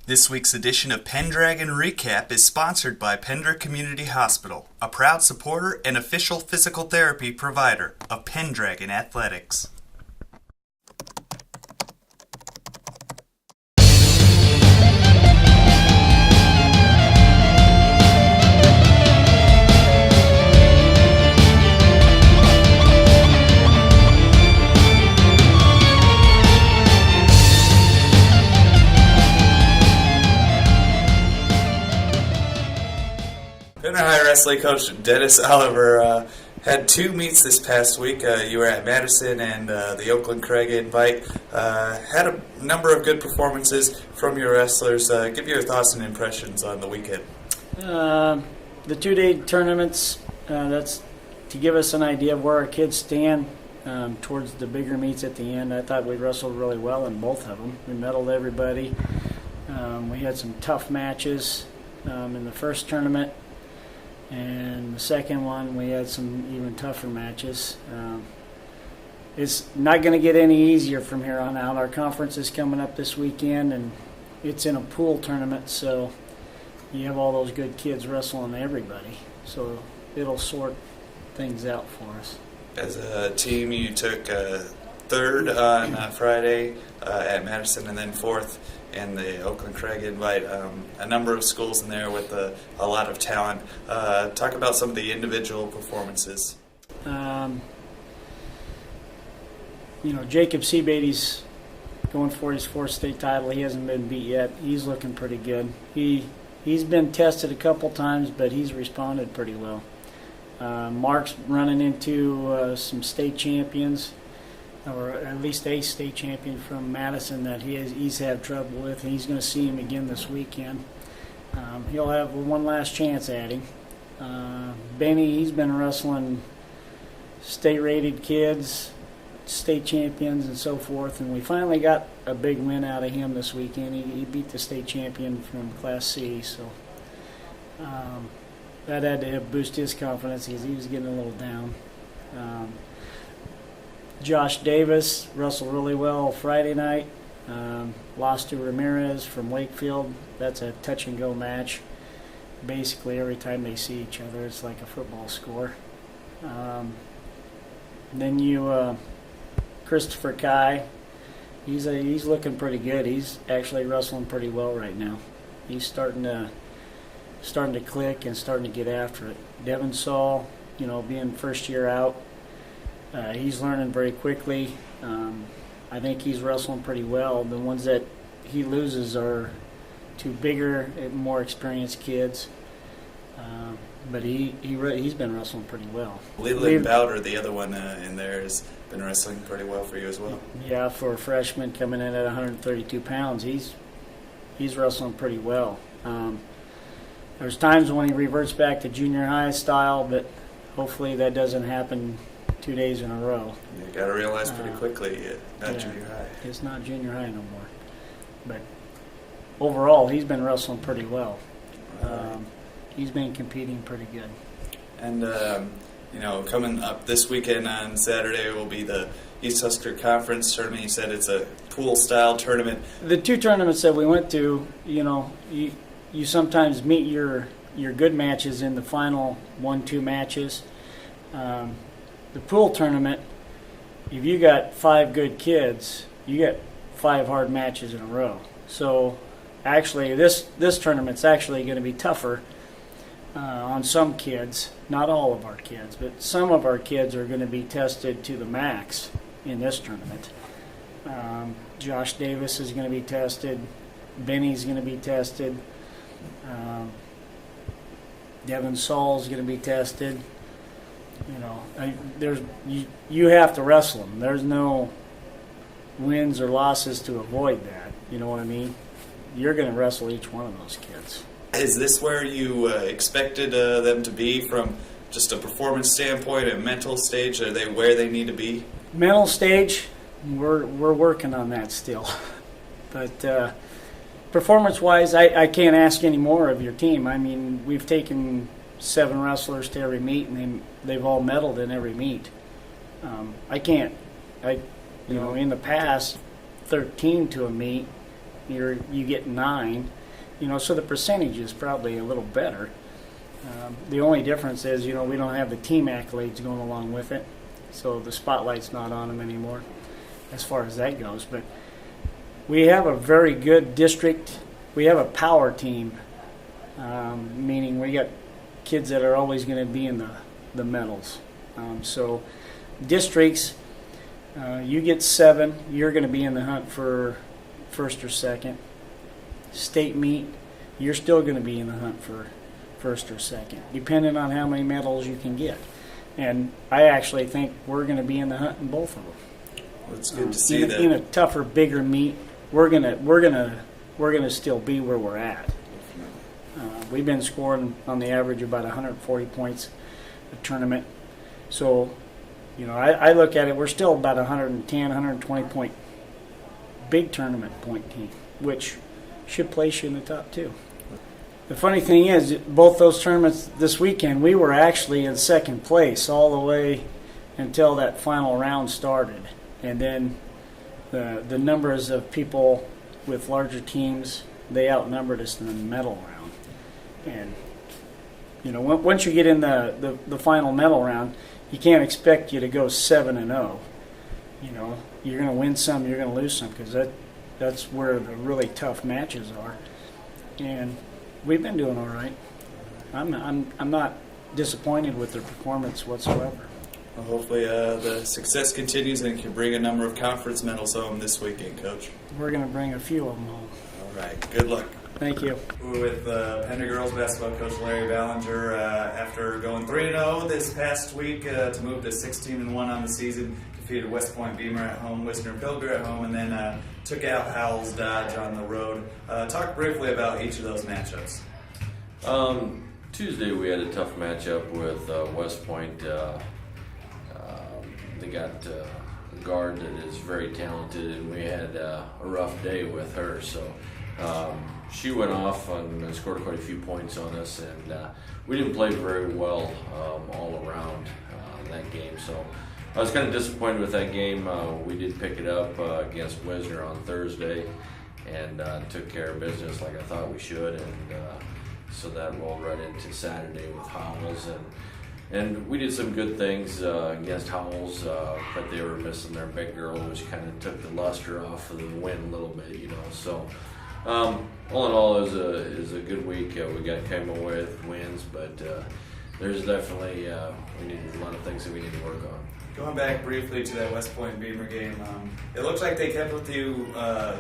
This week's edition of Pendragon Recap is sponsored by Pendra Community Hospital, a proud supporter and official physical therapy provider of Pendragon Athletics. High Wrestling Coach Dennis Oliver had two meets this past week. You were at Madison and the Oakland Craig Invite. Had a number of good performances from your wrestlers. Give your thoughts and impressions on the weekend. The two-day tournaments, that's to give us an idea of where our kids stand towards the bigger meets at the end. I thought we wrestled really well in both of them. We medaled everybody. We had some tough matches in the first tournament. And the second one, we had some even tougher matches. It's not going to get any easier from here on out. Our conference is coming up this weekend, and it's in a pool tournament, so you have all those good kids wrestling everybody. So it'll sort things out for us. As a team, you took third on Friday at Madison and then fourth in the Oakland Craig Invite. A number of schools in there with a lot of talent. Talk about some of the individual performances. Jacob Seabady's going for his fourth state title. He hasn't been beat yet. He's looking pretty good. He's been tested a couple times, but he's responded pretty well. Mark's running into some state champions, or at least a state champion from Madison that he's had trouble with, and he's going to see him again this weekend. He'll have one last chance at him. Benny, he's been wrestling state-rated kids, state champions, and so forth, and we finally got a big win out of him this weekend. He beat the state champion from Class C, so that had to boost his confidence because he was getting a little down. Josh Davis wrestled really well Friday night. Lost to Ramirez from Wakefield. That's a touch-and-go match. Basically, every time they see each other, it's like a football score. Then Christopher Kai, he's looking pretty good. He's actually wrestling pretty well right now. He's starting to click and starting to get after it. Devin Saul, being first year out, he's learning very quickly. I think he's wrestling pretty well. The ones that he loses are two bigger, more experienced kids. But he's been wrestling pretty well. Leland Bowder, the other one in there, has been wrestling pretty well for you as well. Yeah, for a freshman coming in at 132 pounds, he's wrestling pretty well. There's times when he reverts back to junior high style, but hopefully that doesn't happen 2 days in a row. You got to realize pretty quickly, not junior high. It's not junior high no more. But overall, he's been wrestling pretty well. He's been competing pretty good. And, coming up this weekend on Saturday will be the East Husker Conference tournament. You said it's a pool-style tournament. The two tournaments that we went to, you sometimes meet your good matches in the final 1-2 matches. The pool tournament, if you got 5 good kids, you get 5 hard matches in a row. So actually this tournament's actually going to be tougher on some kids. Not all of our kids, but some of our kids are going to be tested to the max in this tournament. Josh Davis is going to be tested. Benny's going to be tested. Devin Saul's going to be tested. You have to wrestle them. There's no wins or losses to avoid that. You know what I mean? You're going to wrestle each one of those kids. Is this where you expected them to be from just a performance standpoint, a mental stage? Are they where they need to be? Mental stage, we're working on that still. But performance-wise, I can't ask any more of your team. I mean, we've taken 7 wrestlers to every meet, and they've all medaled in every meet. I can't. In the past, 13 to a meet, you get 9. So the percentage is probably a little better. The only difference is, we don't have the team accolades going along with it, so the spotlight's not on them anymore as far as that goes. But we have a very good district. We have a power team, meaning we got kids that are always going to be in the medals. So districts, you get 7, you're going to be in the hunt for first or second. State meet, you're still going to be in the hunt for first or second, depending on how many medals you can get. And I actually think we're going to be in the hunt in both of them. Well, it's good to see that. In a tougher, bigger meet, we're gonna still be where we're at. We've been scoring on the average about 140 points a tournament. So, I look at it, we're still about 110, 120 point big tournament point team, which should place you in the top 2. The funny thing is, both those tournaments this weekend, we were actually in second place all the way until that final round started. And then the numbers of people with larger teams, they outnumbered us in the medal round. And, once you get in the final medal round, you can't expect you to go 7-0. You're going to win some, you're going to lose some, because that's where the really tough matches are. And we've been doing all right. I'm not disappointed with their performance whatsoever. Well, hopefully the success continues and can bring a number of conference medals home this weekend, Coach. We're going to bring a few of them home. All right. Good luck. Thank you. We're with Pendragon girls basketball coach Larry Ballinger. After going 3-0 this past week to move to 16-1 on the season, defeated West Point Beamer at home, Wisner Pilger at home, and then took out Howells Dodge on the road. Talk briefly about each of those matchups. Tuesday we had a tough matchup with West Point. They got a guard that is very talented, and we had a rough day with her. So she went off and scored quite a few points on us, and we didn't play very well all around that game. So I was kind of disappointed with that game. We did pick it up against Wisner on Thursday and took care of business like I thought we should, and so that rolled right into Saturday with Howells. And we did some good things against Howells, but they were missing their big girl, which kind of took the luster off of the win a little bit, So all in all, it was a good week. We came away with wins, but there's definitely we need a lot of things that we need to work on. Going back briefly to that West Point Beamer game, it looks like they kept with you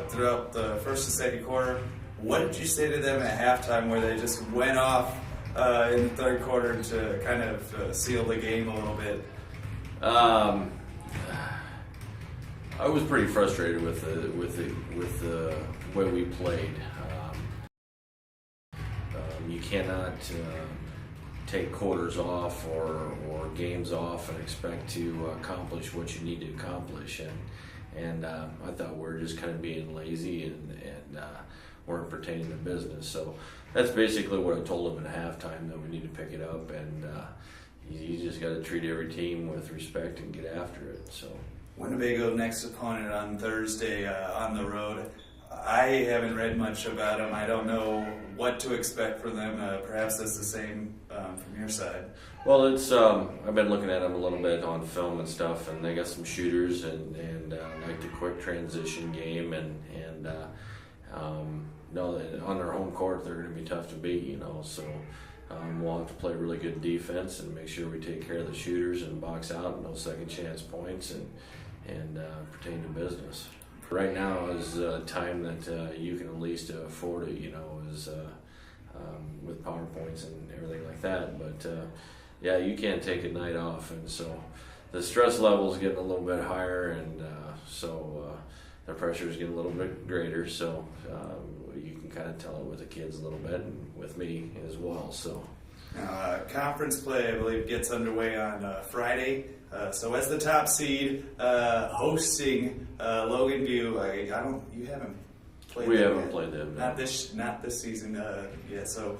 throughout the first and second quarter. What did you say to them at halftime, where they just went off in the third quarter to kind of seal the game a little bit? I was pretty frustrated with the way we played. You cannot take quarters off or games off and expect to accomplish what you need to accomplish. And I thought we were just kind of being lazy and weren't pertaining to business. So that's basically what I told them at halftime, that we need to pick it up, and you just got to treat every team with respect and get after it. So Winnebago next opponent on Thursday on the road. I haven't read much about them. I don't know what to expect from them. Perhaps that's the same from your side. Well, it's I've been looking at them a little bit on film and stuff, and they got some shooters and like the quick transition game, and know that on their home court they're going to be tough to beat, So we'll have to play really good defense and make sure we take care of the shooters and box out, no second chance points, and pertain to business. Right now is a time that you can at least afford it, is with PowerPoints and everything like that. But yeah, you can't take a night off, and so the stress level is getting a little bit higher, and so the pressure is getting a little bit greater. So you can kind of tell it with the kids a little bit, and with me as well. So conference play, I believe, gets underway on Friday. So as the top seed, hosting Logan View, you haven't played. We them haven't yet. played them. No. Not this season yet. So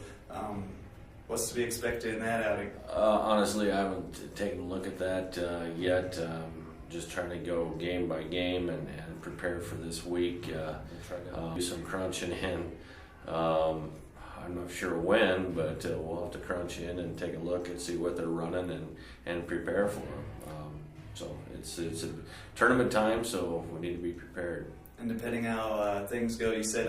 what's to be expected in that outing? Honestly, I haven't taken a look at that yet. Just trying to go game by game and and prepare for this week. Do some crunching in. I'm not sure when, but we'll have to crunch in and take a look and see what they're running and prepare for them. So it's a tournament time, so we need to be prepared. And depending how things go, you said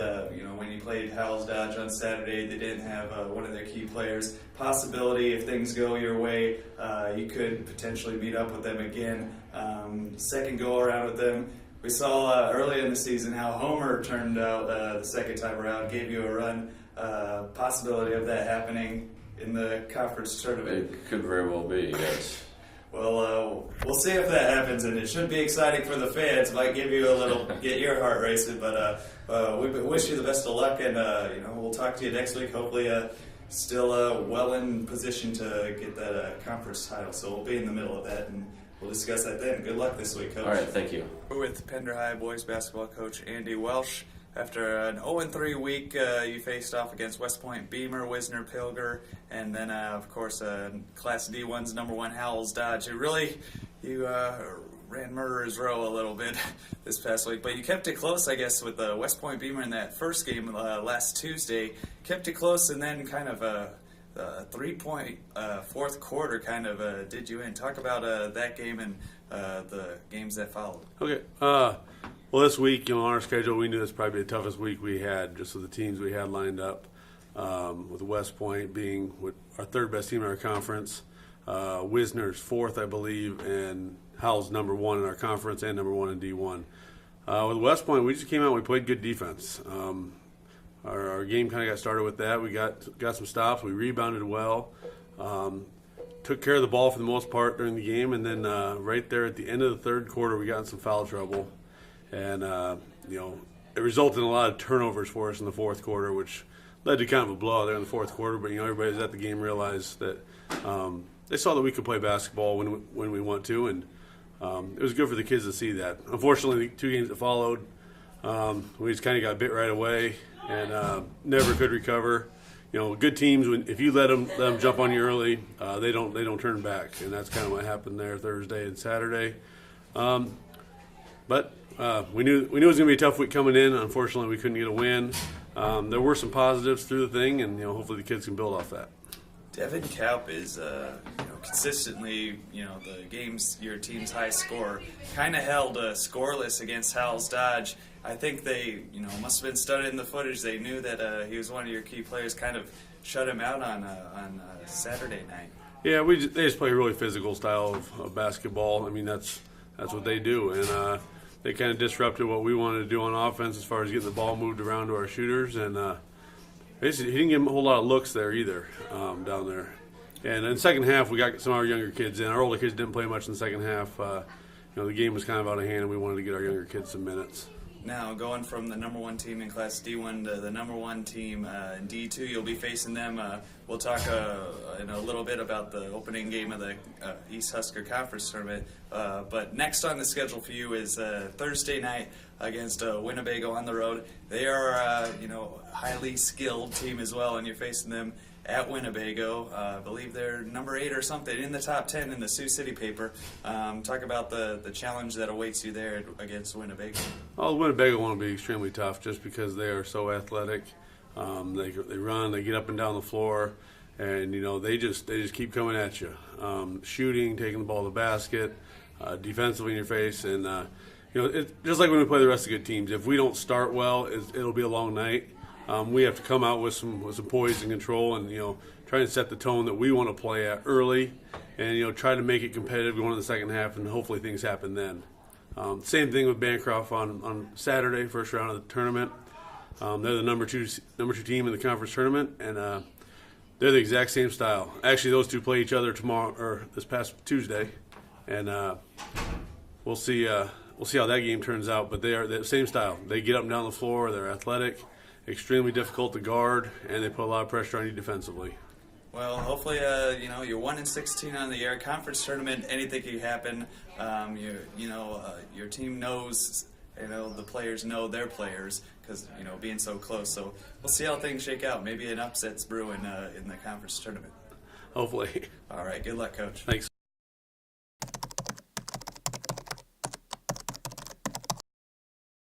when you played Howells Dodge on Saturday, they didn't have one of their key players. Possibility, if things go your way, you could potentially meet up with them again. Second go around with them. We saw early in the season how Homer turned out the second time around, gave you a run. Possibility of that happening in the conference tournament. It could very well be, yes. Well, we'll see if that happens, and it should be exciting for the fans. Might give you a little, get your heart racing, but we wish you the best of luck, and we'll talk to you next week. Hopefully, still well in position to get that conference title. So we'll be in the middle of that, and we'll discuss that then. Good luck this week, Coach. All right, thank you. We're with Pendragon boys basketball coach Andy Welsh. After an 0-3 week, you faced off against West Point Beamer, Wisner, Pilger, and then, of course, Class D1's number 1 Howells Dodge. You ran murderer's row a little bit this past week, but you kept it close, I guess, with West Point Beamer in that first game last Tuesday. Kept it close, and then kind of a 3-point fourth quarter kind of did you in. Talk about that game and the games that followed. Okay. Well, this week, on our schedule, we knew this was probably the toughest week we had, just with the teams we had lined up. With West Point being our third best team in our conference, Wisner's fourth, I believe, and Howell's number 1 in our conference and number 1 in D1. With West Point, we just came out and we played good defense. Our game kind of got started with that. We got some stops. We rebounded well. Took care of the ball for the most part during the game, and then right there at the end of the third quarter, we got in some foul trouble. And, it resulted in a lot of turnovers for us in the fourth quarter, which led to kind of a blowout there in the fourth quarter. But, everybody that's at the game realized that they saw that we could play basketball when we want to. And it was good for the kids to see that. Unfortunately, the 2 games that followed, we just kind of got bit right away and never could recover. Good teams, if you let them jump on you early, they don't turn back. And that's kind of what happened there Thursday and Saturday. But we knew it was going to be a tough week coming in. Unfortunately, we couldn't get a win. There were some positives through the thing, and hopefully the kids can build off that. Devin Kaup is consistently the games your team's high score. Kind of held scoreless against Howells Dodge. I think they must have been studying the footage. They knew that he was one of your key players. Kind of shut him out on Saturday night. Yeah, they just play a really physical style of basketball. I mean that's what they do, and they kind of disrupted what we wanted to do on offense as far as getting the ball moved around to our shooters. And basically, he didn't give them a whole lot of looks there either down there. And in the second half, we got some of our younger kids in. Our older kids didn't play much in the second half. The game was kind of out of hand, and we wanted to get our younger kids some minutes. Now, going from the number 1 team in Class D1 to the number 1 team in D2, you'll be facing them. We'll talk in a little bit about the opening game of the East Husker Conference Tournament. But next on the schedule for you is Thursday night against Winnebago on the road. They are a highly skilled team as well, and you're facing them at Winnebago. I believe they're number 8 or something in the top 10 in the Sioux City paper. Talk about the challenge that awaits you there against Winnebago. Well, Winnebago want to be extremely tough just because they are so athletic. They run, they get up and down the floor, and they just keep coming at you, shooting, taking the ball to the basket, defensively in your face, and it's just like when we play the rest of the good teams. If we don't start well, it'll be a long night. We have to come out with some poise and control, and try to set the tone that we want to play at early, and try to make it competitive going in the second half, and hopefully things happen then. Same thing with Bancroft on Saturday, first round of the tournament. They're the number two team in the conference tournament, and they're the exact same style. Actually, those two play each other tomorrow or this past Tuesday, and we'll see how that game turns out. But they are the same style. They get up and down the floor. They're athletic, extremely difficult to guard, and they put a lot of pressure on you defensively. Well, hopefully, you're 1-16 on the year. Conference tournament, anything can happen. Your team knows, the players know their players because, being so close. So we'll see how things shake out. Maybe an upset's brewing in the conference tournament. Hopefully. All right. Good luck, Coach. Thanks.